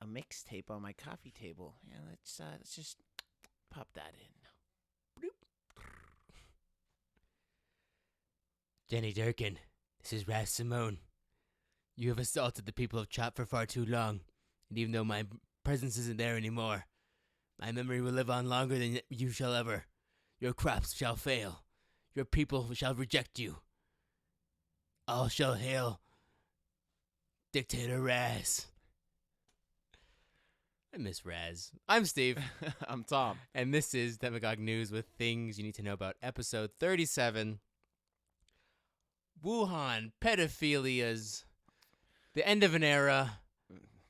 a mixtape on my coffee table. Yeah, let's just pop that in. Bloop. Jenny Durkin, this is Raz Simone. You have assaulted the people of Chop for far too long, and even though my presence isn't there anymore, my memory will live on longer than you shall ever. Your crops shall fail. Your people shall reject you. All shall hail Dictator Raz. I miss Raz. I'm Steve, I'm Tom. and this is Demagogue News with things you need to know about episode 37. Wuhan, pedophilias, the end of an era.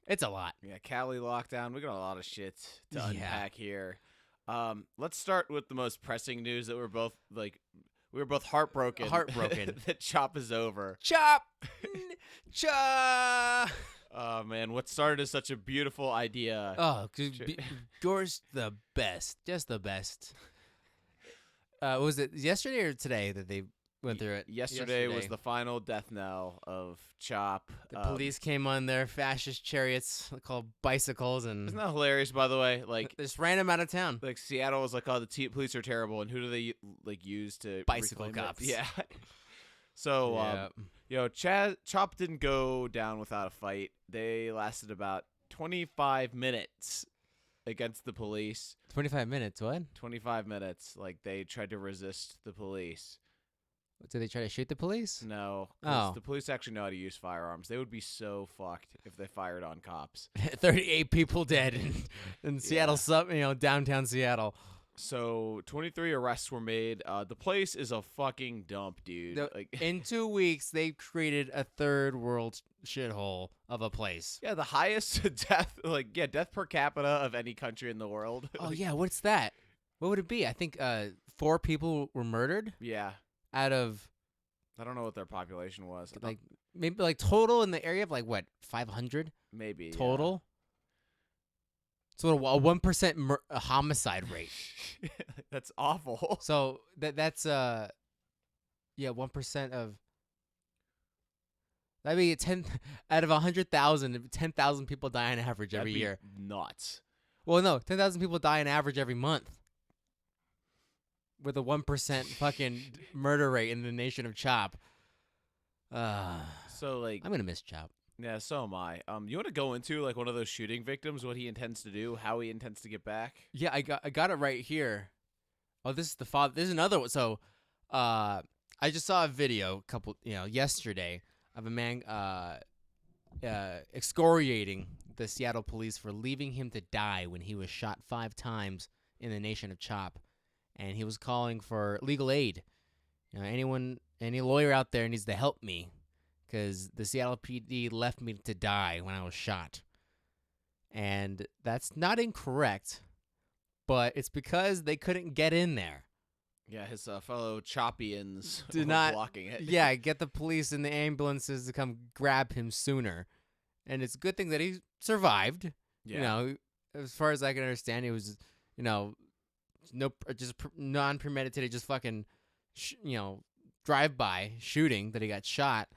It's a lot. Yeah, Cali lockdown. We got a lot of shit to Yeah. unpack here. Let's start with the most pressing news that we were both heartbroken. Heartbroken. that Chop is over. Chop! Chop! Oh man, what started as such a beautiful idea. Oh, George, the best. Just the best. Was it yesterday or today that they went through it? Yesterday was the final death knell of Chop. The police came on their fascist chariots called bicycles and Isn't that hilarious, by the way? Like, just ran him out of town. like Seattle was like, oh, the police are terrible, and who do they use to Bicycle reclaim it? cops. Yeah. So, Chop didn't go down without a fight. They lasted about 25 minutes against the police. 25 minutes, what? 25 minutes. Like, they tried to resist the police. Did they try to shoot the police? No. 'Cause Oh. the police actually know how to use firearms. They would be so fucked if they fired on cops. 38 people dead in Seattle, downtown Seattle. So 23 arrests were made. The place is a fucking dump, dude. In 2 weeks, they created a third world shithole of a place. Yeah, the highest death per capita of any country in the world. Oh, yeah, what's that? What would it be? I think 4 people were murdered Yeah. out of, I don't know what their population was. maybe total in the area of 500 Maybe yeah. total? So a 1% homicide rate. That's awful. So that's 1% of, that'd be 10 out of 100,000. 10,000 people die on average every That'd be year. nuts. Well, no, 10,000 people die on average every month. With a 1% fucking murder rate in the nation of Chop. So I'm gonna miss Chop. yeah, so am I. You want to go into one of those shooting victims, what he intends to do, how he intends to get back? Yeah, I got it right here. Oh, this is the father. This is another one. So, I just saw a video yesterday of a man excoriating the Seattle police for leaving him to die when he was shot 5 times in the nation of Chop, and he was calling for legal aid. Any lawyer out there needs to help me, because the Seattle PD left me to die when I was shot. And that's not incorrect, but it's because they couldn't get in there. Yeah, his fellow Choppians Did were not- blocking it. Yeah, get the police and the ambulances to come grab him sooner. And it's a good thing that he survived. Yeah. As far as I can understand, it was, just non-premeditated, just fucking, drive-by shooting that he got shot.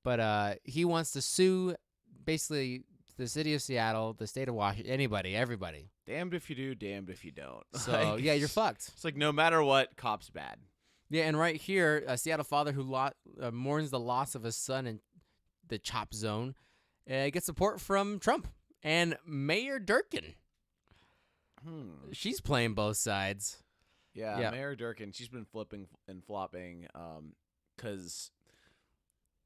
But he wants to sue, basically, the city of Seattle, the state of Washington, everybody. Damned if you do, damned if you don't. So, yeah, you're fucked. It's like no matter what, cop's bad. Yeah, and right here, a Seattle father who mourns the loss of his son in the Chop zone gets support from Trump and Mayor Durkin. She's playing both sides. Yeah, Mayor Durkin, she's been flipping and flopping because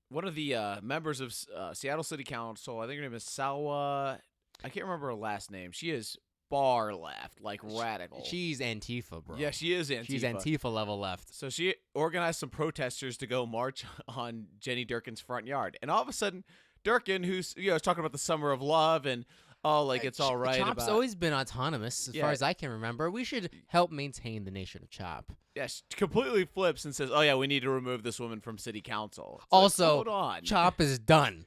one of the members of Seattle City Council, I think her name is Salwa, I can't remember her last name. She is far left, radical. She's Antifa, bro. Yeah, she is Antifa. She's Antifa level left. So she organized some protesters to go march on Jenny Durkin's front yard. And all of a sudden, Durkin, who's is talking about the summer of love and it's all right. Chop's always been autonomous, as far as I can remember. We should help maintain the nation of Chop. Yes, completely flips and says, "Oh yeah, we need to remove this woman from city council." It's Also, hold on. Chop is done.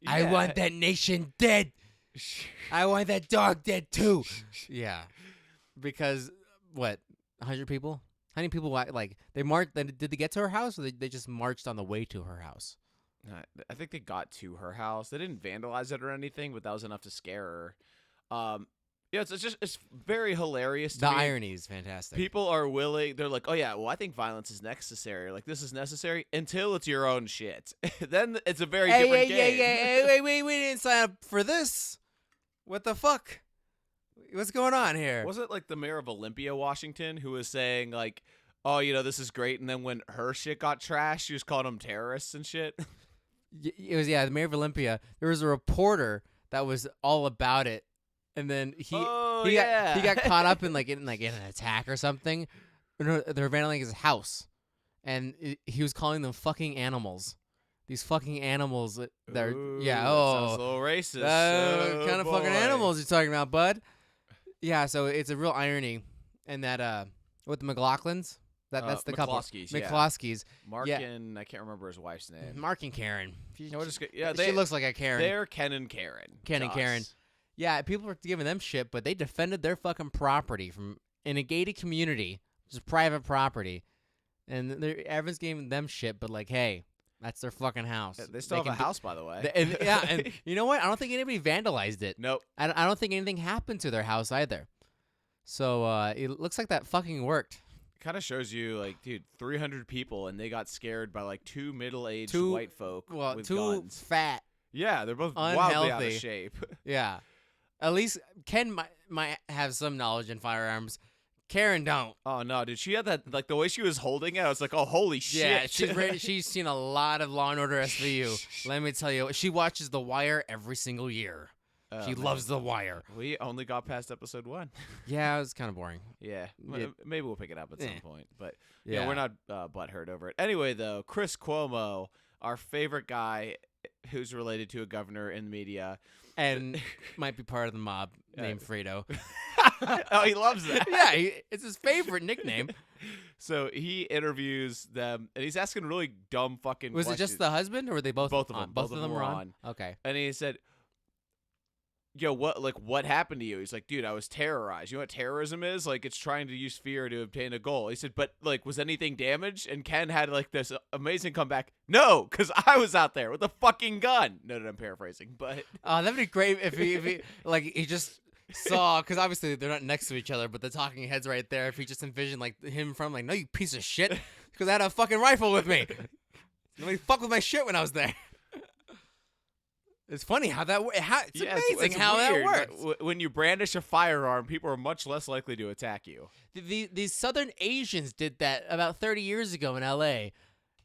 I Yeah. want that nation dead. I want that dog dead too. Yeah, because what? 100 people? How many people? They marched? Did they get to her house, or they just marched on the way to her house? I think they got to her house. They didn't vandalize it or anything, but that was enough to scare her. Yeah, it's very hilarious to The me. irony is fantastic. People are willing. They're like, oh yeah, well I think violence is necessary. Like this is necessary until it's your own shit. Then it's a very different game. Hey, wait, we didn't sign up for this. What the fuck? What's going on here? Was it like the mayor of Olympia, Washington, who was saying like, oh, this is great, and then when her shit got trashed, she was calling them terrorists and shit. It was the mayor of Olympia. There was a reporter that was all about it, and then he got caught up in in an attack or something. No, they were vandalizing his house, and he was calling them fucking animals. These fucking animals that are Ooh, yeah. that sounds a little racist. Oh, Kind of fucking boy. animals you're talking about, bud. Yeah, so it's a real irony, and that with the McLaughlins. That's the couple. McCloskeys, yeah. McCloskeys. Mark Yeah. and I can't remember his wife's name. Mark and Karen. She She looks like a Karen. They're Ken and Karen. Ken to and Karen. us. Yeah, people were giving them shit, but they defended their fucking property from in a gated community, which is private property, and everyone's giving them shit. But hey, that's their fucking house. They still have a can do- house, by the way. and you know what? I don't think anybody vandalized it. Nope. I don't think anything happened to their house either. So it looks like that fucking worked. Kind of shows you, dude, 300 people, and they got scared by two middle-aged white folk with too guns. fat. Yeah, they're both wildly out of Unhealthy. shape. Yeah. At least Ken might have some knowledge in firearms. Karen don't. Oh no, dude, she had that the way she was holding it. I was like, oh holy Yeah, shit. she's seen a lot of Law and Order SVU. Let me tell you, she watches The Wire every single year. Oh, She man. loves The Wire. We only got past episode 1. Yeah, it was kind of boring. Yeah, Yeah. maybe we'll pick it up at some Eh. point, but Yeah, we're not butthurt over it. Anyway, though, Chris Cuomo, our favorite guy, who's related to a governor in the media, and might be part of the mob Yeah. named Fredo. oh, he loves that. Yeah, it's his favorite nickname. So he interviews them, and he's asking really dumb fucking Was it questions. just the husband, or were they both? Both of on? them. Both of them were on. Okay. And he said, yo, what happened to you? He's like, dude, I was terrorized. You know what terrorism is? It's trying to use fear to obtain a goal. He said, but was anything damaged? And Ken had this amazing comeback. No, because I was out there with a fucking gun. No, I'm paraphrasing, but That'd be great if he just saw, because obviously they're not next to each other, but the talking heads right there. If he just envisioned him from no, you piece of shit, because I had a fucking rifle with me. Nobody fuck with my shit when I was there. It's funny how that it's amazing it's how weird. that works. When you brandish a firearm, people are much less likely to attack you. These Southern Asians did that about 30 years ago in L.A.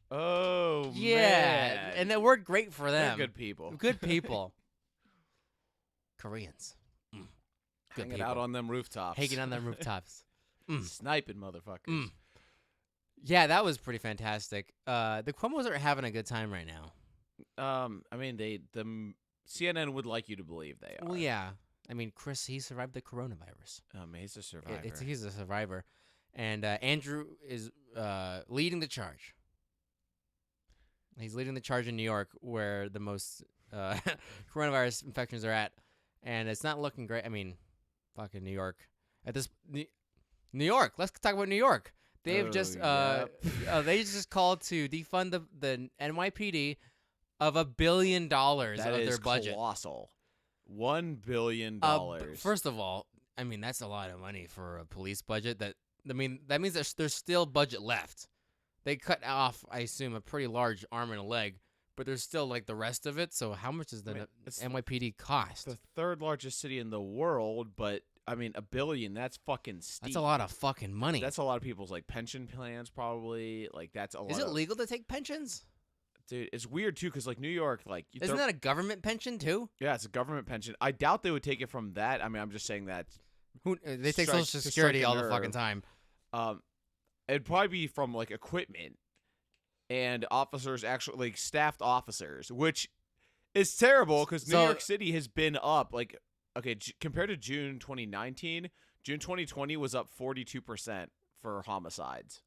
Oh, Yeah, man. and that worked great for They're them. good people. Good people. Koreans. Good Hanging people. out on them rooftops. Hanging on the rooftops. Sniping motherfuckers. Mm. Yeah, that was pretty fantastic. The Cuomos are having a good time right now. I mean, CNN would like you to believe they are. Well, yeah. I mean, Chris, he survived the coronavirus. He's a survivor. He's a survivor. And Andrew is leading the charge. He's leading the charge in New York, where the most coronavirus infections are at. And it's not looking great. I mean, fucking New York. New York. Let's talk about New York. They've they just called to defund the NYPD of $1 billion of their budget. Colossal. $1 billion. First of all, I mean that's a lot of money for a police budget. That means there's still budget left. They cut off, I assume, a pretty large arm and a leg, but there's still the rest of it. So how much does the NYPD cost? The third largest city in the world, but I mean $1 billion. That's fucking steep. That's a lot of fucking money. That's a lot of people's pension plans, probably. That's a lot. Is it legal to take pensions? Dude, it's weird too, because New York, isn't that a government pension too? Yeah, it's a government pension. I doubt they would take it from that. I mean, I'm just saying that. They take Strike- Social to Security strike a all the fucking nerve. time. It'd probably be from equipment and officers, actually staffed officers, which is terrible because New York City has been up compared to June 2019. June 2020 was up 42% for homicides.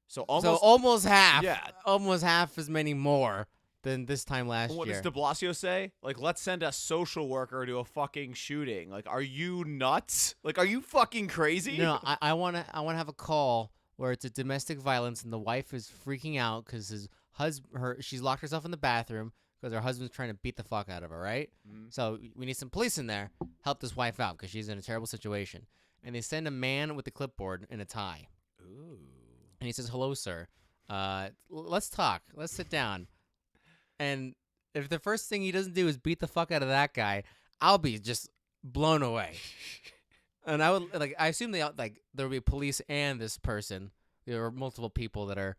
So almost half. Yeah. Almost half as many more than this time last What year. does de Blasio say? Let's send a social worker to a fucking shooting. Are you nuts? Are you fucking crazy? No, I wanna have a call where it's a domestic violence and the wife is freaking out because his she's locked herself in the bathroom because her husband's trying to beat the fuck out of her, right? Mhm. So we need some police in there, help this wife out because she's in a terrible situation. And they send a man with a clipboard and a tie. Ooh. And he says, "Hello, sir. Let's talk. Let's sit down." And if the first thing he doesn't do is beat the fuck out of that guy, I'll be just blown away. And I would I assume there will be police and this person. There are multiple people that are,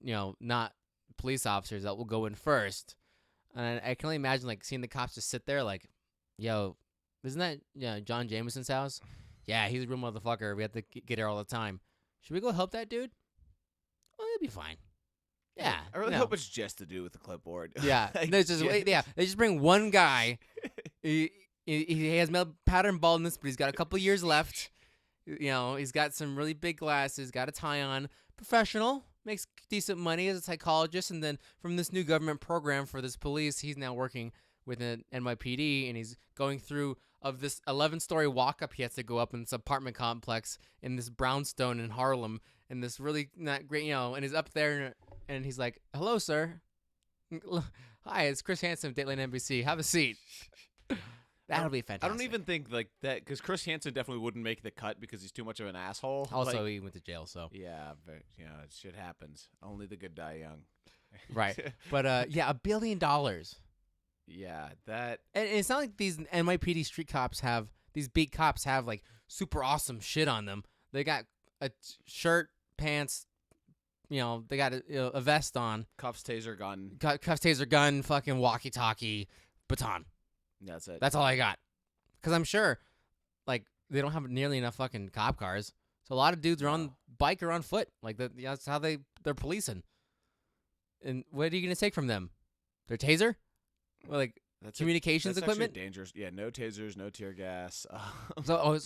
not police officers that will go in first. And I can only imagine seeing the cops just sit there yo, isn't that John Jameson's house? Yeah, he's a real motherfucker. We have to get here all the time. Should we go help that dude? Oh, it'll be fine. Yeah. I really no. hope it's just to do with the clipboard. Yeah. Like, No, it's just, yeah. they just bring one guy. He has male pattern baldness, but he's got a couple years left. He's got some really big glasses, got a tie on. Professional, makes decent money as a psychologist, and then from this new government program for this police, he's now working with an NYPD, and he's going through of this 11-story walk-up he has to go up in this apartment complex in this brownstone in Harlem, and this really not great, and he's up there, and he's like, "Hello, sir. Hi, it's Chris Hansen of Dateline NBC. Have a seat." That'll be fantastic. I don't even think that because Chris Hansen definitely wouldn't make the cut because he's too much of an asshole. Also, he went to jail, so. Yeah, but shit happens. Only the good die young. Right. But $1 billion. Yeah, that. And it's not like these NYPD street cops these beat cops have super awesome shit on them. They got a shirt, pants, they got a vest on, Cuffs, taser, gun. cuffs, taser, gun, fucking walkie-talkie, baton. That's it. That's all I got. Because I'm sure, they don't have nearly enough fucking cop cars. So a lot of dudes are on bike or on foot. That's how they're policing. And what are you going to take from them? Their taser? Well, That's communications that's equipment? actually dangerous. Yeah, no tasers, no tear gas. So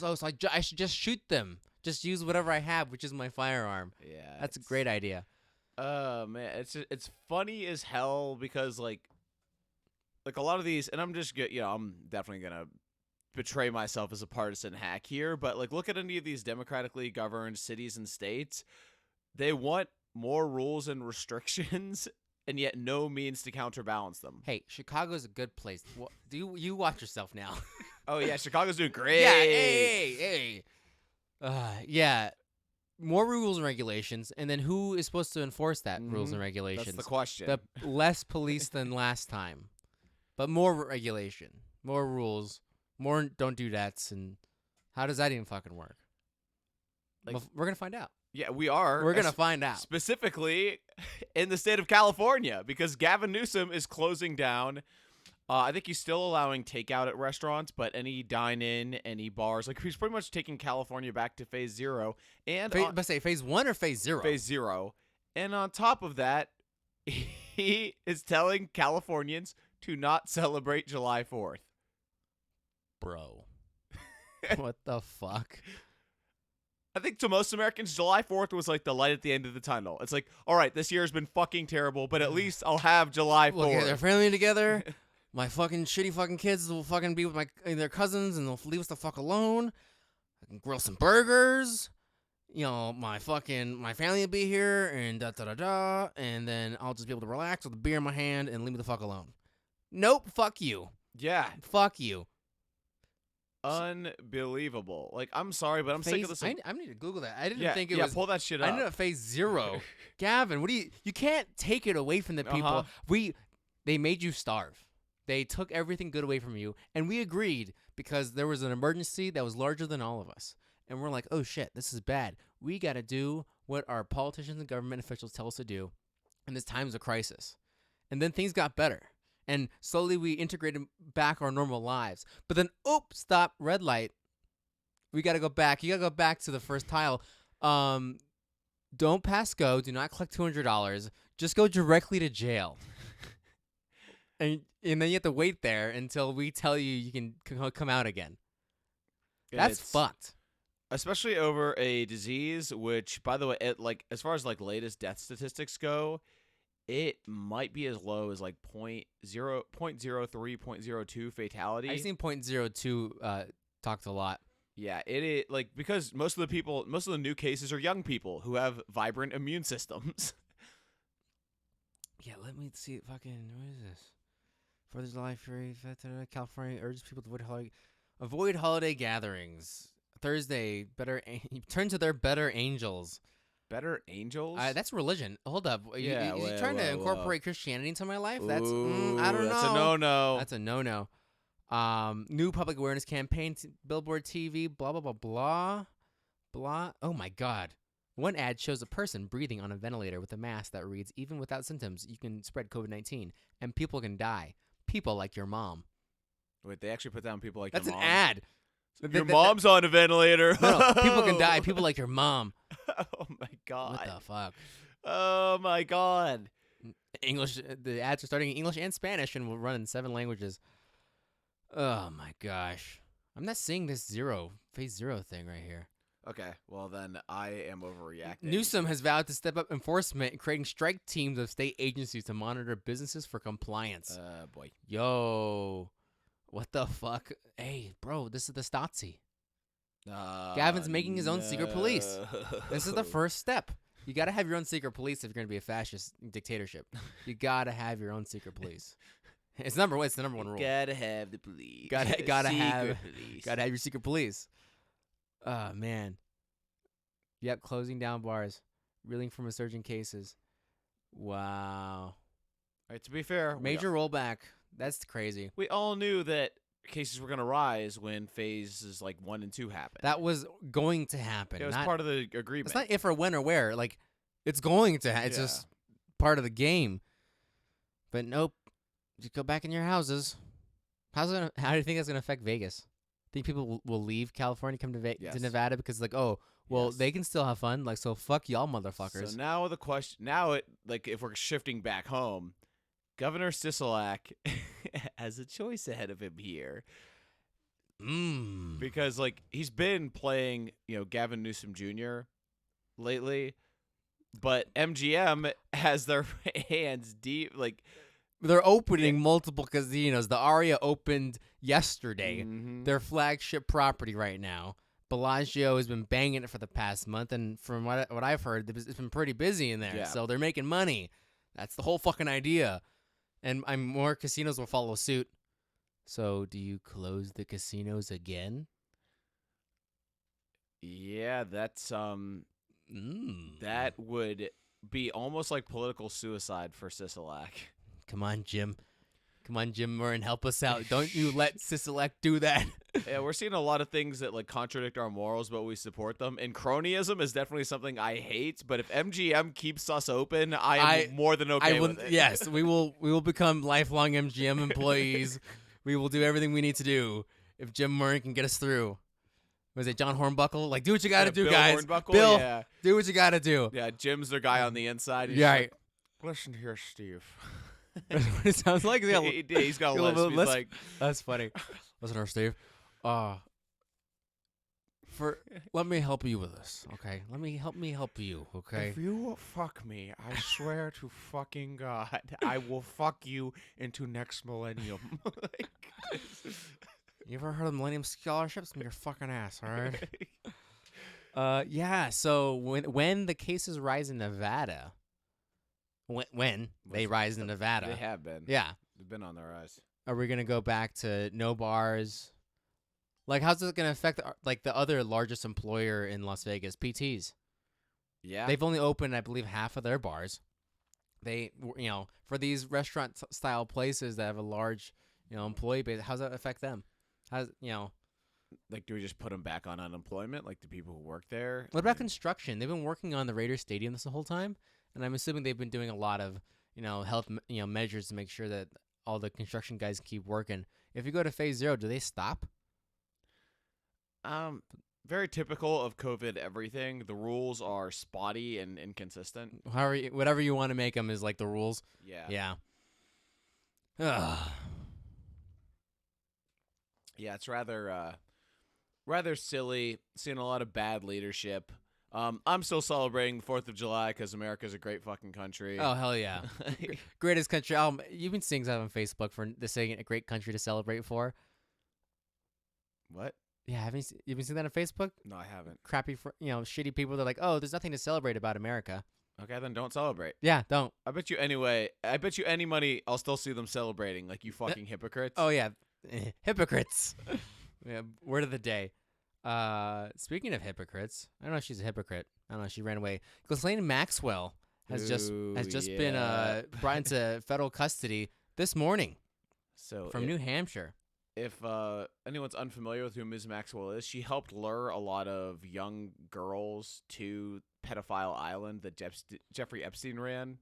I should just shoot them. Just use whatever I have, which is my firearm. Yeah, That's a great idea. Man, it's funny as hell because a lot of these, and I'm just I'm definitely gonna betray myself as a partisan hack here, but look at any of these democratically governed cities and states, they want more rules and restrictions, and yet no means to counterbalance them. Hey, Chicago's a good place. Do you watch yourself now? Oh yeah, Chicago's doing great. Yeah, hey. Yeah. More rules and regulations, and then who is supposed to enforce that rules and regulations? That's the question. The less police than last time, but more regulation, more rules, more don't do that's, and how does that even fucking work? We're gonna find out. Yeah, we are. We're gonna find out. Specifically in the state of California, because Gavin Newsom is closing down. I think he's still allowing takeout at restaurants, but any dine-in, any bars, he's pretty much taking California back to phase 0. And phase 1 or phase 0? Phase 0. And on top of that, he is telling Californians to not celebrate July 4th. Bro. What the fuck? I think to most Americans, July 4th was the light at the end of the tunnel. It's all right, this year has been fucking terrible, but at least I'll have July 4th. Look, they're family together. My fucking shitty fucking kids will fucking be with their cousins, and they'll leave us the fuck alone. I can grill some burgers. My family will be here, and da-da-da-da, and then I'll just be able to relax with a beer in my hand and leave me the fuck alone. Nope, fuck you. Yeah. Fuck you. Unbelievable. I'm sorry, but I'm sick of this. I need to Google that. I didn't think it was. Yeah, pull that shit up. I ended up phase 0. Gavin, you can't take it away from the people. They made you starve. They took everything good away from you, and we agreed because there was an emergency that was larger than all of us. And we're like, oh shit, this is bad. We got to do what our politicians and government officials tell us to do in this times of crisis. And then things got better. And slowly we integrated back our normal lives. But then, stop, red light. We got to go back. You got to go back to the first tile. Don't pass go. Do not collect $200. Just go directly to jail. And then you have to wait there until we tell you can come out again. That's fucked. Especially over a disease, which, by the way, as far as latest death statistics go, it might be as low as 0.03, 0.02 fatality. I've seen 0.02 talked a lot. Yeah, it because most of the new cases are young people who have vibrant immune systems. Yeah, let me see. Fucking, what is this? 4th of July, Fury, California urges people to avoid holiday gatherings. Thursday, turn to their better angels. Better angels? That's religion. Hold up. Yeah, You trying to whoa. incorporate Christianity into my life? That's Ooh, I don't know. That's a no-no. That's a no-no. New public awareness campaign, Billboard TV, blah blah blah blah blah. Oh my God. One ad shows a person breathing on a ventilator with a mask that reads, "Even without symptoms, you can spread COVID-19, and people can die. People like your mom." Wait, they actually put down people like That's your an mom? ad. Your mom's on a ventilator. No, people can die. People like your mom. Oh my God. What the fuck? Oh my God. English. The ads are starting in English and Spanish and will run in 7 languages. Oh my gosh. I'm not seeing this phase 0 thing right here. Okay, well then I am overreacting. Newsom has vowed to step up enforcement, creating strike teams of state agencies to monitor businesses for compliance. Boy. Yo, what the fuck? Hey, bro, this is the Stasi. Gavin's making his own secret police. This is the first step. You gotta have your own secret police if you're gonna be a fascist dictatorship. You gotta have your own secret police. It's the number one rule. Gotta have the police. Gotta Secret have police. Gotta have your secret police. Oh man. Yep, closing down bars, reeling from resurgent cases. Wow. All right, to be fair, Major rollback. That's crazy. we all knew that cases were gonna rise when phases like 1 and 2 happened. That was going to happen. It was not, part of the agreement. It's not if or when or where. Like, it's going to. It's Yeah. just part of the game. But nope. Just go back in your houses. How do you think that's gonna affect Vegas? Think people will leave California, come to Yes. to Nevada because like, oh, well, Yes. they can still have fun. Like, so fuck y'all, motherfuckers. So now the question, if we're shifting back home, Governor Sisolak has a choice ahead of him here because like he's been playing, Gavin Newsom Jr. lately, but MGM has their hands deep, like They're opening multiple casinos. The Aria opened yesterday. mhm. Their flagship property right now. Bellagio has been banging it for the past month, and from what I've heard, it's been pretty busy in there. Yeah. So they're making money. That's the whole fucking idea. And more casinos will follow suit. So do you close the casinos again? Yeah, that's that would be almost like political suicide for Sisolak. Come on, Jim. Come on, Jim Murren, help us out. Don't you let Sisolak do that. Yeah, we're seeing a lot of things that like contradict our morals, but we support them. And cronyism is definitely something I hate. But if MGM keeps us open, I am more than okay with it. Yes, we will become lifelong MGM employees. We will do everything we need to do if Jim Murren can get us through. Was it John Hornbuckle? Like, do what you got to do, Bill guys. Hornbuckle, Bill, yeah. do what you got to do. Yeah, Jim's their guy on the inside. He's Yeah, just like, listen here, Steve. That's what it sounds like. He's got a lisp. He's like, That's funny. Listen here, Steve. Let me help you with this, okay? Let me help you, okay? if you fuck me, I swear to fucking God, I will fuck you into next millennium. You ever heard of Millennium Scholarships? I'm your fucking ass, all right? Yeah. So when the cases rise in Nevada, when they rise in Nevada, They have been. yeah, They've been on their eyes. are we gonna go back to no bars? Like, how's it gonna affect the other largest employer in Las Vegas, PTs? Yeah. They've only opened, I believe, half of their bars. They, for these restaurant style places that have a large, employee base, how's that affect them? How's Like, do we just put them back on unemployment, like the people who work there? What about construction? They've been working on the Raiders Stadium this whole time, and I'm assuming they've been doing a lot of, health, measures to make sure that all the construction guys keep working. If you go to phase 0, do they stop? Very typical of COVID everything. The rules are spotty and inconsistent. Whatever you want to make them is like the rules. Yeah. Yeah. Ugh. Yeah, it's rather silly. Seeing a lot of bad leadership. I'm still celebrating the 4th of July because America's a great fucking country. Oh, hell yeah. Greatest country. You've been seeing stuff on Facebook for this saying a great country to celebrate for. What? Yeah, you been seeing that on Facebook? No, I haven't. Crappy, shitty people. They're like, oh, there's nothing to celebrate about America. Okay, then don't celebrate. Yeah, don't. I bet you anyway. I bet you any money I'll still see them celebrating, like you fucking hypocrites. Oh yeah, hypocrites. Yeah, word of the day. Speaking of hypocrites, I don't know if she's a hypocrite. I don't know. She ran away. Ghislaine Maxwell has just been brought into federal custody this morning So from New Hampshire. if anyone's unfamiliar with who Ms. Maxwell is, she helped lure a lot of young girls to pedophile island that Jeffrey Epstein ran.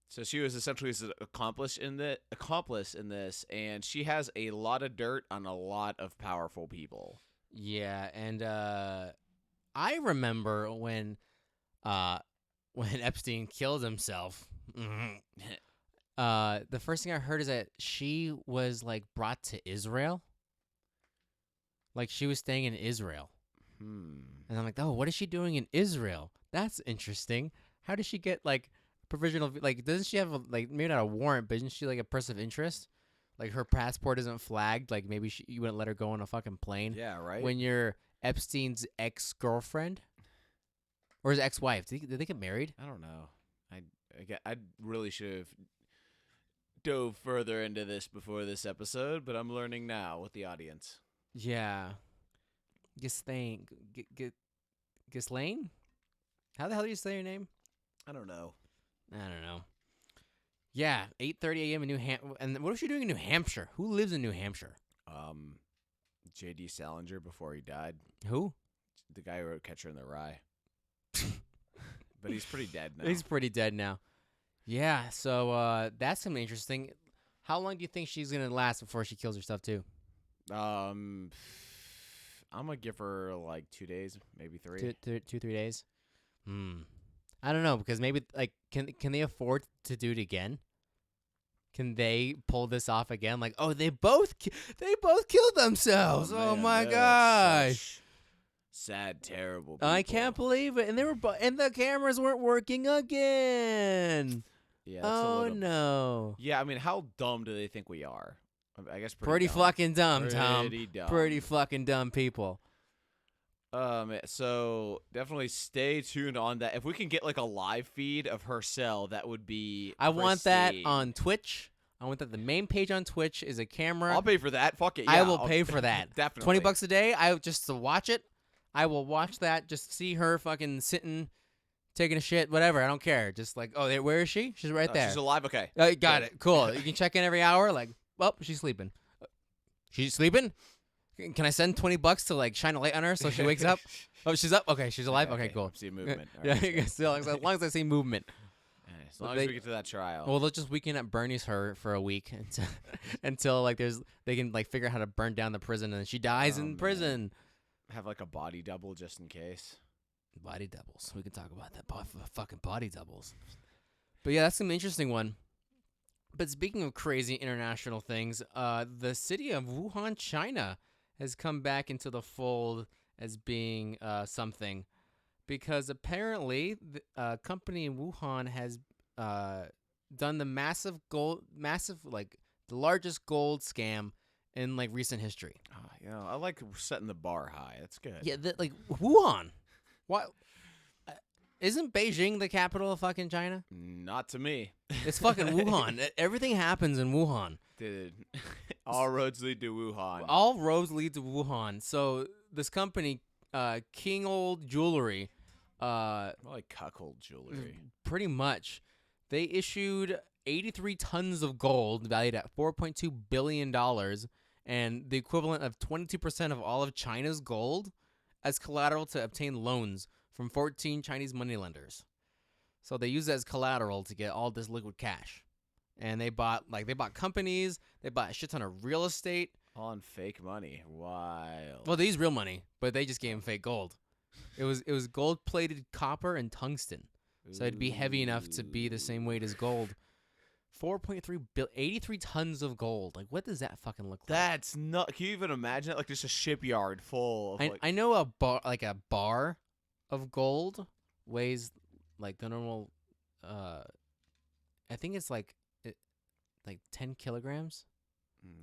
So she was essentially his accomplice in this, and she has a lot of dirt on a lot of powerful people. Yeah, and I remember when Epstein killed himself. The first thing I heard is that she was like brought to Israel. Like she was staying in Israel. And I'm like, oh, what is she doing in Israel? That's interesting. How does she get like provisional? Like, doesn't she have like maybe not a warrant, but isn't she like a person of interest? Like her passport isn't flagged. Like maybe you wouldn't let her go on a fucking plane. Yeah, right. When you're Epstein's ex-girlfriend or his ex-wife, did they get married? I don't know. I really should have dove further into this before this episode, but I'm learning now with the audience. Yeah. Ghislaine. Ghislaine? How the hell do you say your name? I don't know. I don't know. Yeah, 8:30 a.m. in New Hampshire. And what was she doing in New Hampshire? Who lives in New Hampshire? J.D. Salinger before he died. Who? The guy who wrote Catcher in the Rye. But he's pretty dead now. He's pretty dead now. Yeah, so that's something interesting. How long do you think she's going to last before she kills herself too? I'm going to give her like 2 days, maybe 3. 3 days? I don't know, because maybe like can they afford to do it again? Can they pull this off again? Like, oh, they both killed themselves. Oh man, my they're gosh. such sad, terrible people. I can't believe it. And they were and the cameras weren't working again. Yeah, that's Oh no. Yeah, I mean, how dumb do they think we are? I guess Pretty dumb. fucking dumb, Tom. Pretty dumb. Pretty fucking dumb people. So definitely stay tuned on that. If we can get like a live feed of her cell, that would be I want that pristine. on Twitch. I want that the main page on Twitch is a camera. I'll pay for that. Fuck it. Yeah, I will pay for that. Definitely. $20 a day. Just to watch it. I will watch that. Just to see her fucking sitting, taking a shit, whatever. I don't care. Just like, oh, where is she? She's right there. She's alive. Okay. Got it. Cool. You can check in every hour. Like, well, she's sleeping. She's sleeping? Can I send $20 to like shine a light on her so she wakes up? Oh, she's up. Okay, she's alive. Okay, cool. See movement. All Yeah, right, still, as long as I see movement. as long as we get to that trial. Well, they'll just weekend at Bernie's her for a week until like they can like figure out how to burn down the prison and she dies in prison. Have like a body double just in case. Body doubles. We can talk about that. Fucking body doubles. But yeah, that's an interesting one. But speaking of crazy international things, the city of Wuhan, China, has come back into the fold as being something, because apparently the company in Wuhan has done the massive like the largest gold scam in like recent history. I like setting the bar high. That's good. Yeah, like Wuhan. What? Isn't Beijing the capital of fucking China? Not to me. It's fucking Wuhan. Everything happens in Wuhan. Dude, all roads lead to Wuhan. All roads lead to Wuhan. So this company, King Old Jewelry, More like cuckold jewelry. pretty much, they issued 83 tons of gold valued at $4.2 billion and the equivalent of 22% of all of China's gold as collateral to obtain loans from 14 Chinese moneylenders. So they use it as collateral to get all this liquid cash. And they bought companies, they bought a shit ton of real estate. All on fake money. Wild. Well, they used real money, but they just gave them fake gold. It was gold-plated copper and tungsten. So it'd be heavy enough to be the same weight as gold. 83 tons of gold. Like, what does that fucking look like? That's not. Can you even imagine it? Like, just a shipyard full of. I know a bar of gold weighs like the normal. I think it's like 10 kilograms.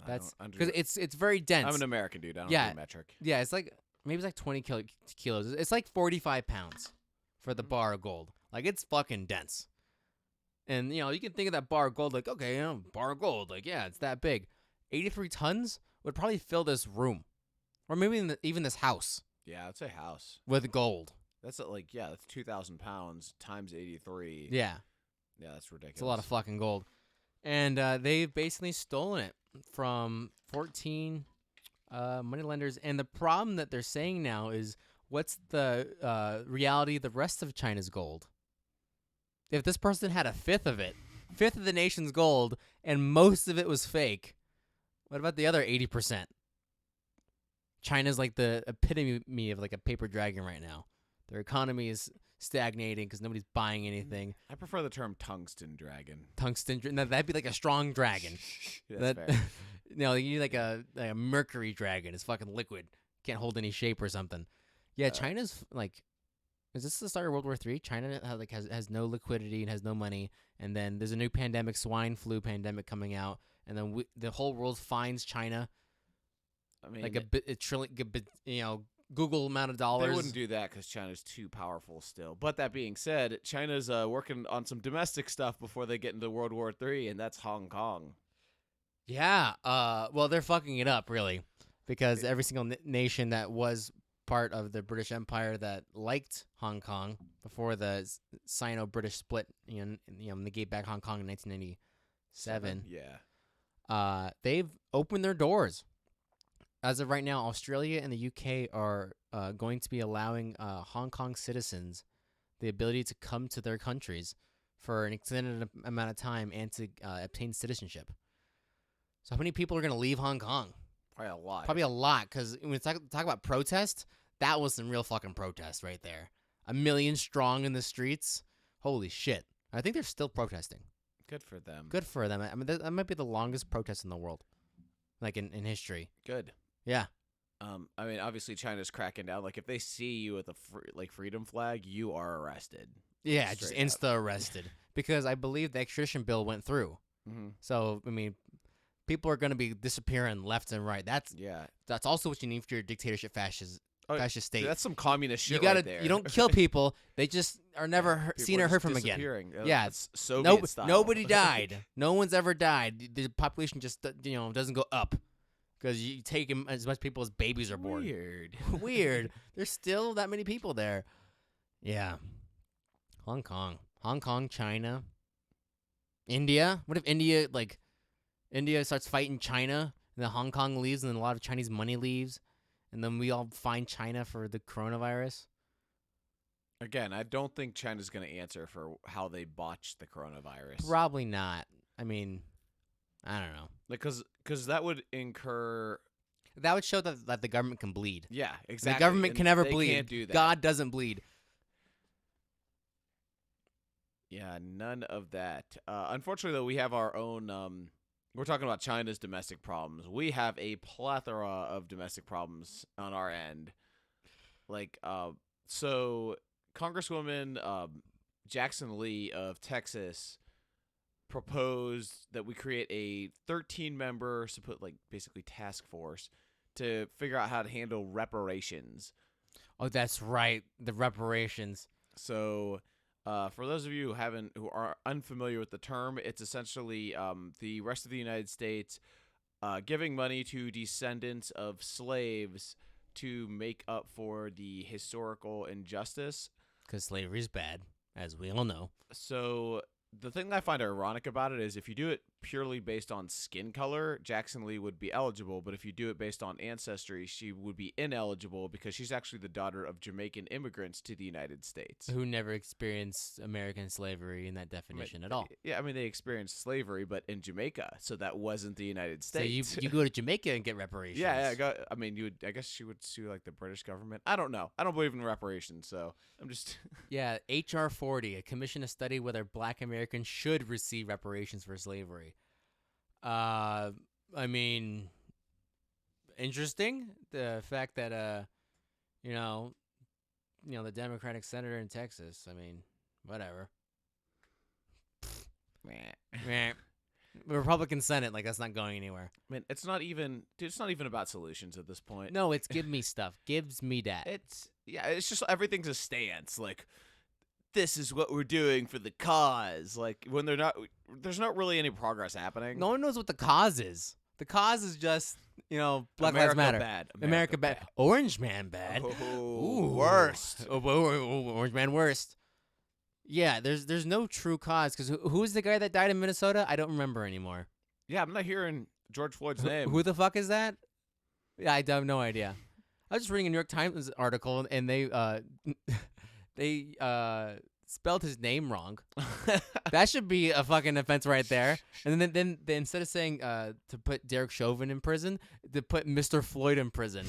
That's because it's very dense. I'm an American dude. I don't Yeah. do metric. Yeah, it's like maybe it's like 20 kilos. It's like 45 pounds for the bar of gold. Like, it's fucking dense. And, you know, you can think of that bar of gold like, okay, you know, bar of gold. Like, yeah, it's that big. 83 tons would probably fill this room. Or maybe even this house Yeah, it's a house. with gold. That's like, yeah, that's 2,000 pounds times 83. Yeah, Yeah, that's ridiculous. it's a lot of fucking gold. And they've basically stolen it from 14 moneylenders. And the problem that they're saying now is, what's the reality of the rest of China's gold? If this person had a fifth of it, fifth of the nation's gold, and most of it was fake, what about the other 80%? China's like the epitome of like a paper dragon right now. Their economy is stagnating because nobody's buying anything. I prefer the term tungsten dragon. Tungsten, that'd be like a strong dragon. Yeah, That, that's fair. you know, you need like a mercury dragon. It's fucking liquid, can't hold any shape or something. Yeah, China's like, is this the start of World War III? China has no liquidity and has no money, and then there's a new pandemic, swine flu pandemic coming out, and then the whole world finds China I mean, like a trillion, you know, Google amount of dollars. they wouldn't do that because China's too powerful still. But that being said, China's working on some domestic stuff before they get into World War III, and that's Hong Kong. Yeah. Well, they're fucking it up really, because every single nation that was part of the British Empire that liked Hong Kong before the Sino-British split, you know, and they gave back Hong Kong in 1997. Yeah. They've opened their doors. As of right now, Australia and the UK are going to be allowing Hong Kong citizens the ability to come to their countries for an extended amount of time and to obtain citizenship. So how many people are going to leave Hong Kong? Probably a lot. Probably a lot, because when we talk about protest, that was some real fucking protest right there. 1 million strong in the streets. Holy shit. I think they're still protesting. Good for them. Good for them. I mean, that might be the longest protest in the world, like in history. Good. Yeah. I mean, obviously China's cracking down. Like, if they see you with a freedom flag, you are arrested. Yeah, just Straight up. insta arrested. Because I believe the extradition bill went through. Mm-hmm. So, I mean, people are going to be disappearing left and right. That's also what you need for your dictatorship fascist state. Dude, that's some communist shit You gotta, right there. you don't kill people. They just are never seen or heard from again. Yeah, it's Soviet style. Nobody died. No one's ever died. The population just doesn't go up because you take as much people as babies are born. Weird. Weird. There's still that many people there. Yeah. Hong Kong, China, India. What if India starts fighting China, and then Hong Kong leaves, and then a lot of Chinese money leaves, and then we all find China for the coronavirus? Again, I don't think China's going to answer for how they botched the coronavirus. Probably not. I mean, I don't know. Because that would incur. That would show that the government can bleed. Yeah, exactly. The government And can never they bleed. Can't do that. God doesn't bleed. Yeah, none of that. Unfortunately, though, we have our own. We're talking about China's domestic problems. We have a plethora of domestic problems on our end. So Congresswoman Jackson Lee of Texas proposed that we create a 13-member, basically task force to figure out how to handle reparations. Oh, that's right. The reparations. So, for those of you who are unfamiliar with the term, it's essentially the rest of the United States giving money to descendants of slaves to make up for the historical injustice. Because slavery's bad, as we all know. So the thing that I find ironic about it is if you do it purely based on skin color, Jackson Lee would be eligible. But if you do it based on ancestry, she would be ineligible because she's actually the daughter of Jamaican immigrants to the United States. Who never experienced American slavery in that definition at all. Yeah, I mean, they experienced slavery, but in Jamaica, so that wasn't the United States. So you go to Jamaica and get reparations. Yeah. I guess she would sue like the British government. I don't know. I don't believe in reparations, so I'm just. Yeah, H.R. 40, a commission to study whether Black Americans should receive reparations for slavery. I mean, interesting. The fact that the Democratic senator in Texas. I mean, whatever. Meh. Republican Senate, that's not going anywhere. I mean, it's not even about solutions at this point. No, it's give me stuff. Gives me that. It's just everything's a stance. Like, this is what we're doing for the cause. Like when there's not really any progress happening. No one knows what the cause is. The cause is just, Black America Lives Matter. bad. America bad. Orange Man bad. Ooh, worst. Orange Man worst. Yeah, there's no true cause because who's the guy that died in Minnesota? I don't remember anymore. Yeah, I'm not hearing George Floyd's name. Who the fuck is that? Yeah, I have no idea. I was just reading a New York Times article and they spelled his name wrong. That should be a fucking offense right there. And then they, instead of saying to put Derek Chauvin in prison, they put Mr. Floyd in prison.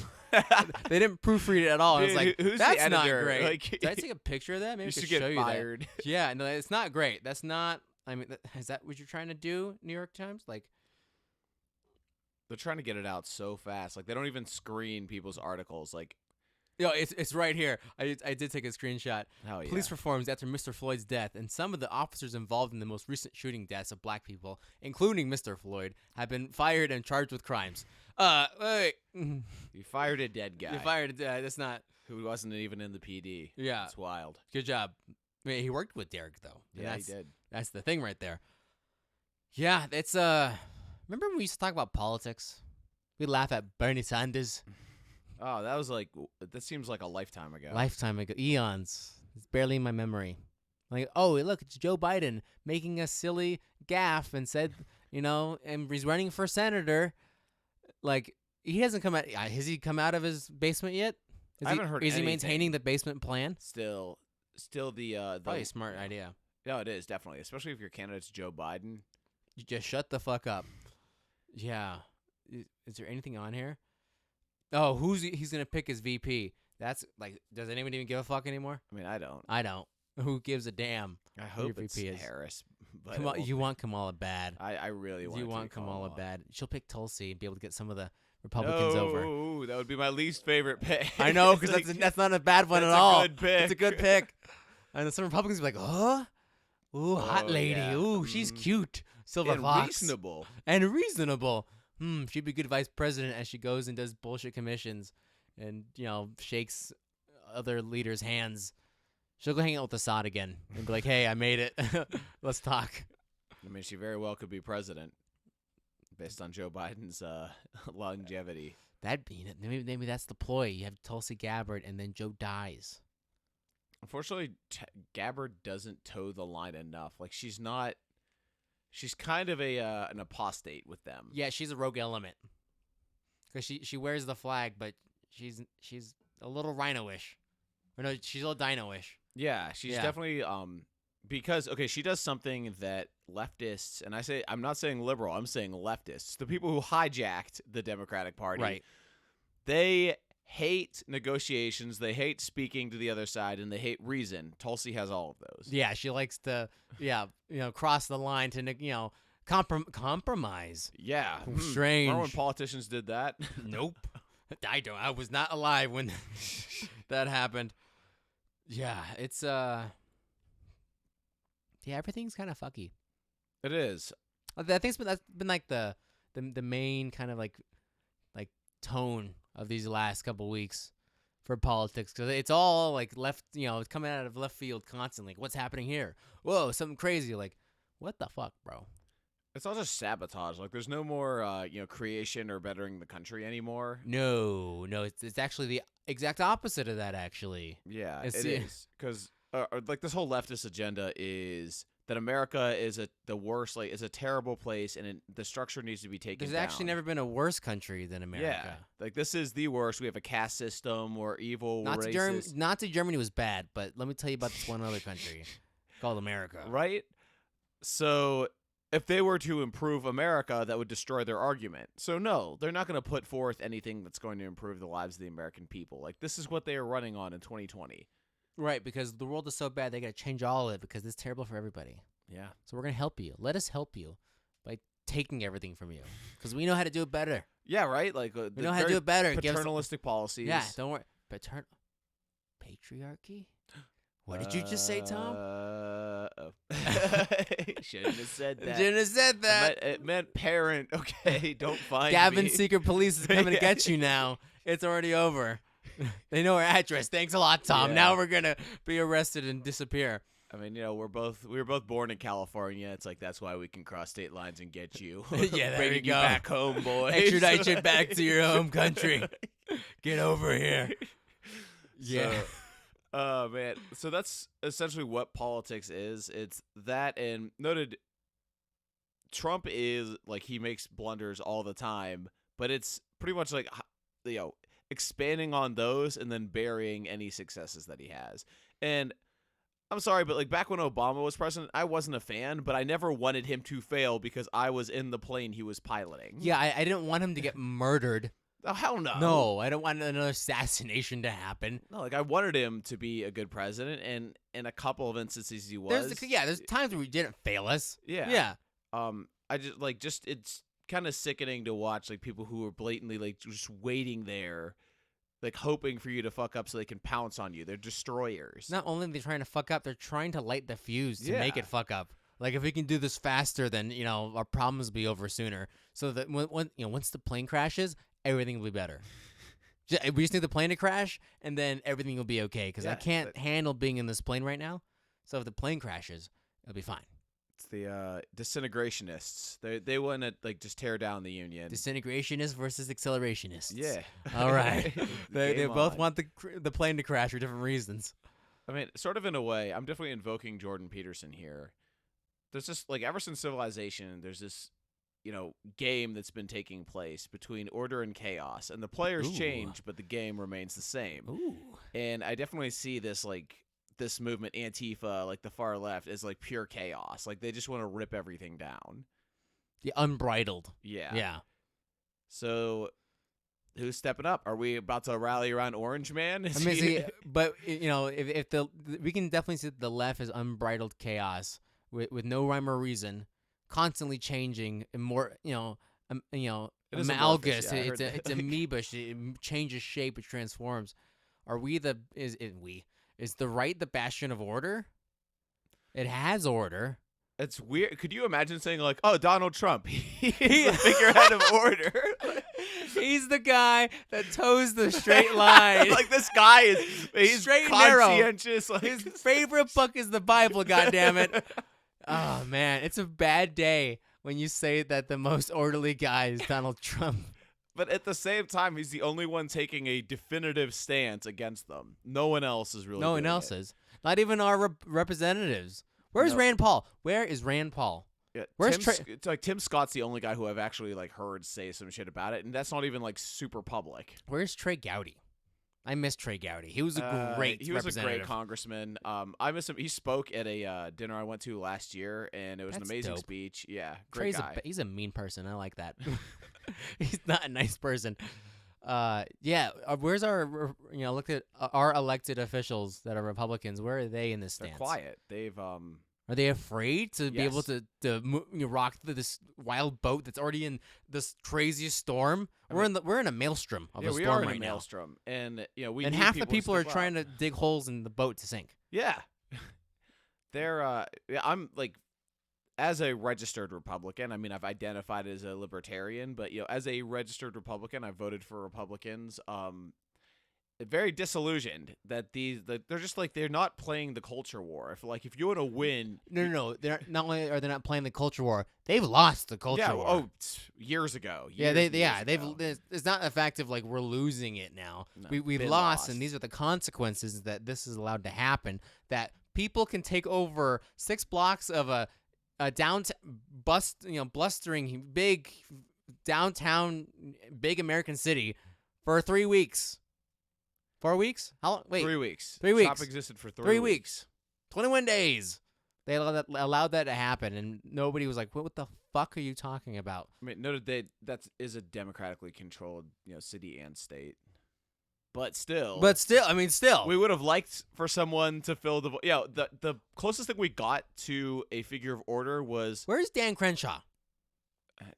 They didn't proofread it at all. Dude, I was like, who's the that's not editor? great. Like, Did I take a picture of that? Maybe you I could should get show you fired. that. Yeah, no, it's not great. That's not. I mean, is that what you're trying to do, New York Times? Like, They're trying to get it out so fast. Like they don't even screen people's articles. Like, it's right here. I did take a screenshot. hell yeah. Police reforms after Mr. Floyd's death, and some of the officers involved in the most recent shooting deaths of black people, including Mr. Floyd, have been fired and charged with crimes. Wait. You fired a dead guy. You fired. That's not. who wasn't even in the PD. Yeah. It's wild. Good job. I mean, he worked with Derek though. And Yeah, he did. That's the thing right there. Yeah, it's Remember when we used to talk about politics? We laugh at Bernie Sanders. Oh, that seems like a lifetime ago. Lifetime ago, eons. It's barely in my memory. Like, oh, look, it's Joe Biden making a silly gaffe and said, and he's running for senator. Like, he hasn't come out. Has he come out of his basement yet? I haven't heard Is he anything. maintaining the basement plan? Still the Probably a smart idea. No, it is definitely, especially if your candidate's Joe Biden. You just shut the fuck up. Yeah. Is there anything on here? Oh, he's gonna pick as VP? That's like, does anyone even give a fuck anymore? I mean, I don't. I don't. Who gives a damn? I hope your it's VP is. Harris. But You want Kamala bad. I really want. You it to want be Kamala bad. She'll pick Tulsi and be able to get some of the Republicans over. No, that would be my least favorite pick. I know, because Like, that's not a bad one at that's a all. good pick. It's a good pick. And some Republicans will be like, huh? Ooh, hot Oh, lady. yeah. Ooh, she's cute. Silver and Fox. reasonable. And reasonable. She'd be good vice president as she goes and does bullshit commissions and, shakes other leaders' hands. She'll go hang out with Assad again and be like, hey, I made it. Let's talk. I mean, she very well could be president based on Joe Biden's longevity. Maybe that's the ploy. You have Tulsi Gabbard and then Joe dies. Unfortunately, Gabbard doesn't toe the line enough. Like she's kind of an apostate with them. Yeah, she's a rogue element. Because she wears the flag, but she's a little rhino-ish. Or no, she's a little dino-ish. Yeah, she's definitely because she does something that leftists, and I'm not saying liberal, I'm saying leftists, the people who hijacked the Democratic Party, Right. They hate negotiations, they hate speaking to the other side, and they hate reason. Tulsi has all of those. Yeah, she likes to cross the line to compromise. Yeah. Strange. Remember when politicians did that? Nope. I was not alive when that happened. Yeah, it's everything's kind of fucky. It is. I think that's been like the main kind of like tone of these last couple weeks for politics, because it's all like left, it's coming out of left field constantly. Like, what's happening here? Whoa, something crazy. Like, what the fuck, bro? It's all just sabotage. Like, there's no more, creation or bettering the country anymore. No, it's actually the exact opposite of that. Actually, Yeah, It's- it is. Because, this whole leftist agenda is that America is the worst, is a terrible place, and the structure needs to be taken there's down. actually never been a worse country than America. Yeah, like this is the worst. We have a caste system. We're evil. We're Nazi racist. Germany was bad, but let me tell you about this one other country called America. Right? So if they were to improve America, that would destroy their argument. So no, they're not going to put forth anything that's going to improve the lives of the American people. Like, this is what they are running on in 2020. Right, because the world is so bad, they got to change all of it because it's terrible for everybody. Yeah. So we're going to help you. Let us help you by taking everything from you because we know how to do it better. Yeah, right? Like, We know how to do it better. Give us- paternalistic policies. Yeah, don't worry. Patriarchy? What did you just say, Tom? Shouldn't have said that. Didn't have said that. It meant parent. Okay, don't find Gavin's me. secret police is coming to get you now. It's already over. They know our address. Thanks a lot, Tom. Yeah. Now we're going to be arrested and disappear. I mean, we were both born in California. It's like that's why we can cross state lines and get you. Yeah, there bringing you go. back home, boys. Extradite you back to your home country. Get over here. Yeah. So, oh man. So that's essentially what politics is. It's that, and noted Trump is like he makes blunders all the time, but it's pretty much like expanding on those and then burying any successes that he has. And I'm sorry, but like back when Obama was president, I wasn't a fan, but I never wanted him to fail because I was in the plane he was piloting. Yeah, I didn't want him to get murdered. Oh, hell no. No, I don't want another assassination to happen. No, like I wanted him to be a good president, and in a couple of instances he was. There's times where he didn't fail us. Yeah. Yeah. I just it's kind of sickening to watch like people who are blatantly like just waiting there, like hoping for you to fuck up so they can pounce on you. They're destroyers. Not only are they trying to fuck up, they're trying to light the fuse to make Yeah. it fuck up. Like if we can do this faster, then our problems will be over sooner. So that when once the plane crashes, everything will be better. We just need the plane to crash, and then everything will be okay. Because I Yeah, can't handle being in this plane right now. So if the plane crashes, it'll be fine. It's the disintegrationists. They want to like just tear down the union. Disintegrationists versus accelerationists. Yeah. All right. they Game both on. want the plane to crash for different reasons. I mean, sort of in a way, I'm definitely invoking Jordan Peterson here. There's just like ever since civilization, there's this game that's been taking place between order and chaos, and the players Ooh. change, but the game remains the same. Ooh. And I definitely see this this movement, Antifa, like the far left, is like pure chaos. Like they just want to rip everything down. The unbridled. Yeah. Yeah. So who's stepping up? Are we about to rally around Orange Man? I mean, see, but if we can definitely see that the left is unbridled chaos with no rhyme or reason, constantly changing and more, It is amalgous. amorphous, yeah, I it's heard that. amoeba. It changes shape. It transforms. Are we is the right the bastion of order? It has order. It's weird. Could you imagine saying like, "Oh, Donald Trump, he's the figurehead of order." He's the guy that toes the straight line. Like this guy he's Straight and narrow. conscientious. Like His favorite book is the Bible. Goddammit. Oh man, it's a bad day when you say that the most orderly guy is Donald Trump. But at the same time, he's the only one taking a definitive stance against them. No one else is really. No one doing else it. is. Not even our representatives. Where's No. Rand Paul? Where is Rand Paul? Yeah, Where's it's like Tim Scott's the only guy who I've actually like heard say some shit about it, and that's not even like super public. Where's Trey Gowdy? I miss Trey Gowdy. He was a great He was a representative. great congressman. I miss him. He spoke at a dinner I went to last year, and it was That's an amazing dope. speech. Yeah, great Trey's guy. he's a mean person. I like that. He's not a nice person. Yeah. Where's our look at our elected officials that are Republicans? Where are they in this They're stance? quiet. They've Are they afraid to be able Yes. to rock this wild boat that's already in this craziest storm? I we're in a mailstrom of a we storm are in right a now, maelstrom, and we and need half the people people to are step trying up. to dig holes in the boat to sink. Yeah, they're I'm like, as a registered Republican. I mean, I've identified as a libertarian, but as a registered Republican, I voted for Republicans. Very disillusioned that they're just like they're not playing the culture war. If you want to win, No. They're not only are they not playing the culture war, they've lost the culture yeah, war. years ago. Yeah, years and years they've. ago. It's not a fact of like we're losing it now. No, We've been lost, and these are the consequences that this is allowed to happen. That people can take over 6 blocks of a downtown blustering big downtown big American city for 3 weeks. 4 weeks? How long? Wait, 3 weeks. 3 weeks. Shop existed for 3 3 weeks. 21 days. They allowed that to happen, and nobody was like, "What the fuck are you talking about?" I mean, noted that is a democratically controlled, city and state. But still, I mean, still. we would have liked for someone to fill the the closest thing we got to a figure of order was Where's Dan Crenshaw?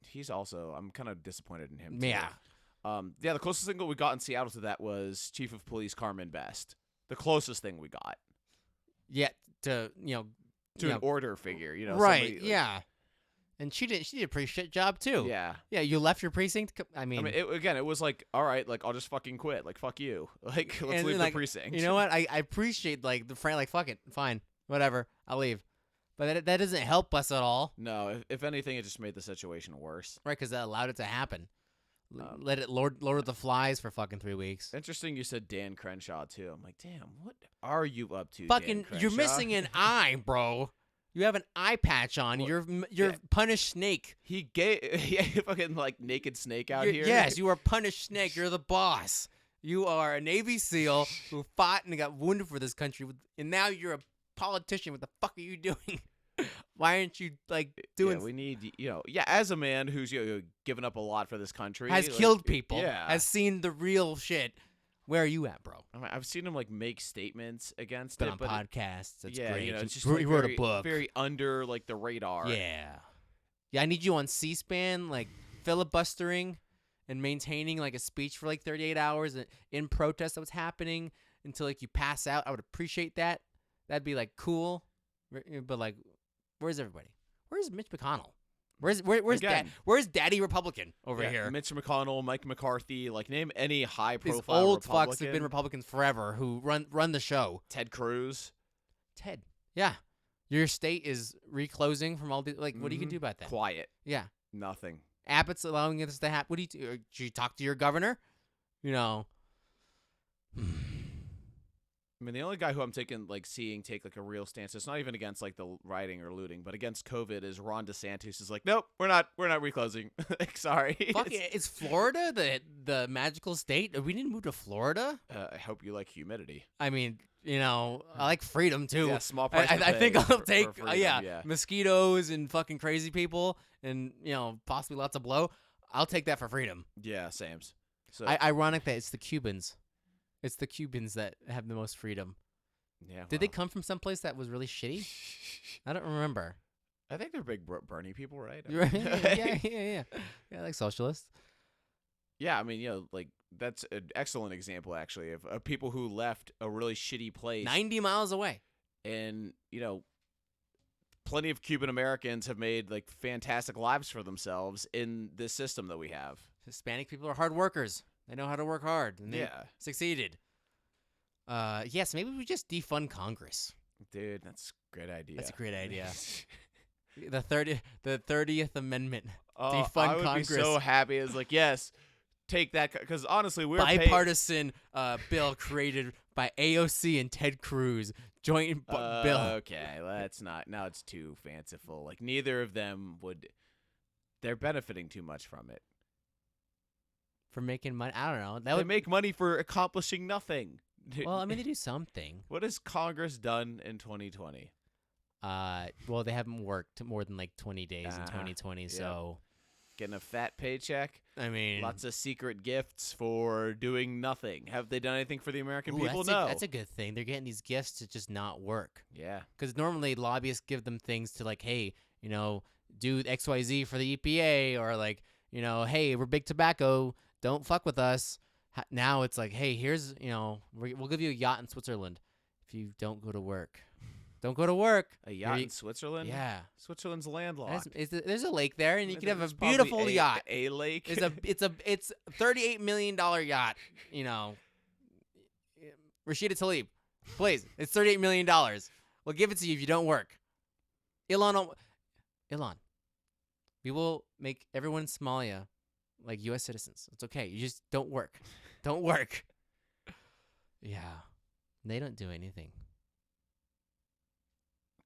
he's also I'm kind of disappointed in him. Too. Yeah. The closest thing that we got in Seattle to that was Chief of Police Carmen Best. The closest thing we got Yet to to an order figure, right? somebody, like- Yeah. And she did a pretty shit job too. yeah. Yeah, you left your precinct. I mean, It was like, all right, like I'll just fucking quit, like fuck you, like let's and leave like, the precinct. you know what? I appreciate like the friend, like fuck it, fine, whatever, I'll leave. But that doesn't help us at all, No, if anything, it just made the situation worse. right? Because that allowed it to happen. Um, Let it Lord of the Flies for fucking 3 weeks. Interesting you said Dan Crenshaw, too. I'm like, damn, what are you up to, Fucking, Dan you're Crenshaw? missing an eye, bro. You have an eye patch on. Well, You're yeah. punished snake. He fucking, like, naked snake out You're- here. Yes, you are punished snake. You're the boss. You are a Navy SEAL who fought and got wounded for this country, and now you're a politician. What the fuck are you doing? Why aren't you doing? Yeah, we need, as a man who's given up a lot for this country, has like, killed people. Yeah, Has seen the real shit. Where are you at, bro? I mean, I've seen him like make statements against Been it, on but podcasts. That's yeah, great. it's He just wrote- like he wrote very, a book. very under like the radar. Yeah. Yeah, I need you on C-SPAN, filibustering and maintaining a speech for 38 hours in protest of what's happening until you pass out. I would appreciate that. That'd be cool. But where's everybody? Where's Mitch McConnell? Where's Again. Where's Daddy Republican over Yeah, here? Mitch McConnell, Mike McCarthy, name any high These profile old Republican. fucks have been Republicans forever who run the show. Ted Cruz, Ted. Yeah. Your state is reclosing from all the what are you gonna Mhm. do about that? quiet, Yeah. nothing. Abbott's allowing this to happen. What do you do? Did you talk to your governor? I mean, the only guy who I'm seeing take a real stance. It's not even against the rioting or looting, but against COVID is Ron DeSantis. Is like, nope, we're not reclosing. Sorry. Fuck it. Is Florida the magical state? We didn't move to Florida. I hope you like humidity. I mean, I like freedom too. Yeah, small price. I think I'll for take freedom, mosquitoes and fucking crazy people and possibly lots of blow. I'll take that for freedom. Yeah, Sam's. So Ironic that it's the Cubans. It's the Cubans that have the most freedom. yeah. Did they come from someplace that was really shitty? I don't remember. I think they're big Bernie people, right? Yeah, like socialists. Yeah, I mean, that's an excellent example, actually, of people who left a really shitty place. 90 miles away. And, plenty of Cuban Americans have made, fantastic lives for themselves in this system that we have. Hispanic people are hard workers. They know how to work hard, and they Yeah. succeeded. Yes, maybe we just defund Congress. Dude, that's a great idea. That's a great idea. The 30th Amendment. Oh, Defund I would Congress. be so happy. It's yes, take that. Because honestly, we're Bipartisan bill created by AOC and Ted Cruz. Joint bill. Okay, let's not. Now it's too fanciful. Neither of them would. They're benefiting too much from it. For making money. I don't know. That They would make money for accomplishing nothing. Well, I mean, they do something. What has Congress done in 2020? Well, they haven't worked more than 20 days in 2020, yeah. so Getting a fat paycheck? I mean, Lots of secret gifts for doing nothing. Have they done anything for the American ooh, people? that's No. that's a good thing. They're getting these gifts to just not work. Yeah. Because normally lobbyists give them things to hey, do XYZ for the EPA, or hey, we're big tobacco, don't fuck with us. Now it's hey, here's we'll give you a yacht in Switzerland if you don't go to work. Don't go to work. A yacht You're- in Switzerland? Yeah, Switzerland's landlocked. there's a lake there, and you can have a There's probably beautiful a- yacht. A lake? It's $38 million yacht. Rashida Tlaib, please. It's $38 million. We'll give it to you if you don't work. Elon, we will make everyone in Somalia U.S. citizens. It's okay. You just don't work. Don't work. Yeah, they don't do anything.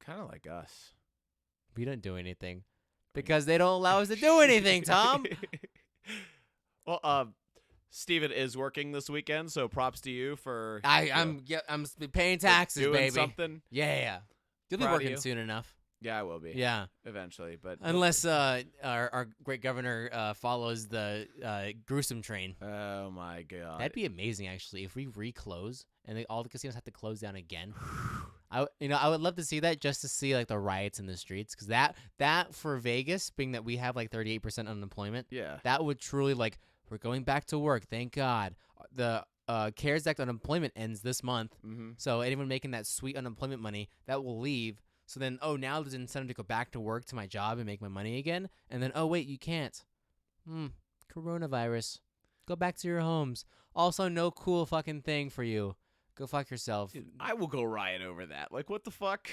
Kind of like us. We don't do anything because they don't allow us to do anything, Tom. Well, Steven is working this weekend, so props to you for I'm paying taxes, doing baby. something. Yeah. You'll be Proud of working you. soon enough. Yeah, I will be. Yeah. Eventually, but Unless our great governor follows the gruesome train. Oh my god. That'd be amazing, actually, if we reclose and all the casinos have to close down again. I would love to see that, just to see the riots in the streets, because that for Vegas, being that we have 38% unemployment, Yeah. that would truly we're going back to work. Thank God. The CARES Act unemployment ends this month, Mm-hmm. so anyone making that sweet unemployment money that will leave. So then, now there's an incentive to go back to work to my job and make my money again. And then, wait, you can't. Coronavirus. Go back to your homes. Also, no cool fucking thing for you. Go fuck yourself. Dude, I will go riot over that. Like, what the fuck?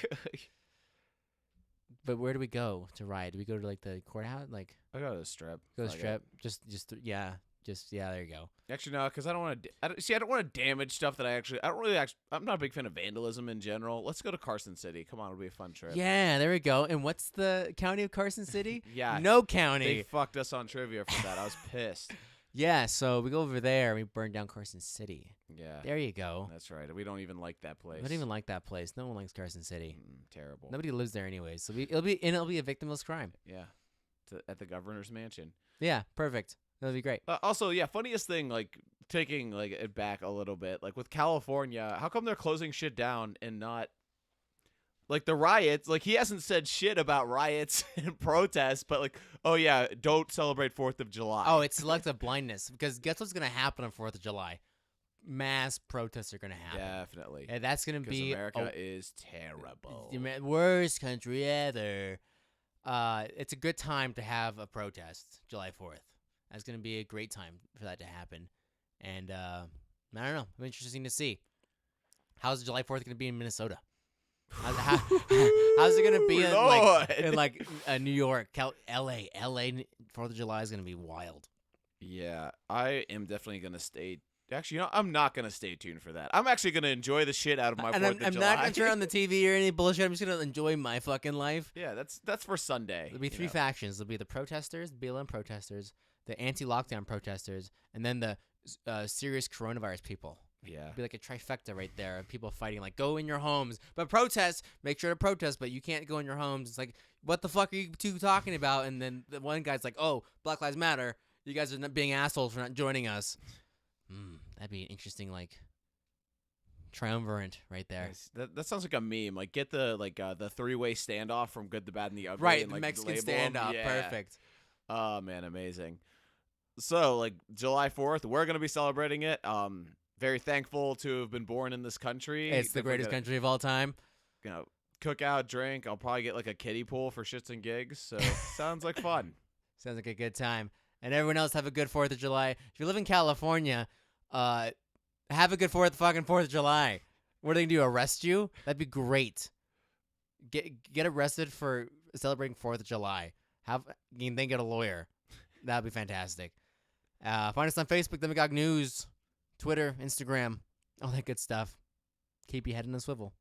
But where do we go to riot? Do we go to like the courthouse? Like I got a strip. go Fuck it. strip? Yeah. There you go. Actually, no, because I don't want to. I don't want to damage stuff that I don't really. I'm not a big fan of vandalism in general. Let's go to Carson City. Come on, it'll be a fun trip. Yeah, there we go. And what's the county of Carson City? Yeah. No They county. fucked us on trivia for that. I was pissed. Yeah, so we go over there and we burn down Carson City. Yeah. There you go. That's right. We don't even like that place. I don't even like that place. No one likes Carson City. Terrible. Nobody lives there anyway. So it'll be a victimless crime. Yeah. At the governor's mansion. Yeah, perfect. That'll be great. Also, yeah, funniest thing, like taking like it back a little bit, like with California, how come they're closing shit down and not like the riots? Like he hasn't said shit about riots and protests, but like, oh yeah, don't celebrate 4th of July. Oh, it's selective blindness because guess what's gonna happen on 4th of July? Mass protests are gonna happen. definitely. And that's gonna Because be America is terrible. the worst country ever. It's a good time to have a protest, July 4th. That's going to be a great time for that to happen. And I don't know. I'm interesting to see. How's July 4th going to be in Minnesota? How's it going to be in New York, LA? LA 4th of July is going to be wild. Yeah, I am definitely going to stay. Actually, I'm not going to stay tuned for that. I'm actually going to enjoy the shit out of my 4th of July. I'm not going to turn on the TV or any bullshit. I'm just going to enjoy my fucking life. Yeah, that's for Sunday. There'll be three factions. There'll be the protesters, the BLM protesters, the anti-lockdown protesters, and then the serious coronavirus people. Yeah. It'll be like a trifecta right there of people fighting, like, go in your homes. But protest, make sure to protest, but you can't go in your homes. It's like, what the fuck are you two talking about? And then the one guy's like, oh, Black Lives Matter. You guys are not being assholes for not joining us. That'd be an interesting, like, triumvirate right there. Nice. That sounds like a meme. Like get the three-way standoff from Good, the Bad, and the Ugly. Right, and, the like, Mexican label 'em. standoff. Yeah. Perfect. Oh man, amazing. So like July 4th, we're gonna be celebrating it. Very thankful to have been born in this country. It's the greatest country of all time. You know, cook out, drink. I'll probably get like a kiddie pool for shits and gigs. So sounds like fun. Sounds like a good time. And everyone else have a good 4th of July. If you live in California, have a good 4th of July. What are they gonna do? Arrest you? That'd be great. Get arrested for celebrating 4th of July. Then get a lawyer. That'd be fantastic. Find us on Facebook, The McGog News, Twitter, Instagram, all that good stuff. Keep your head in the swivel.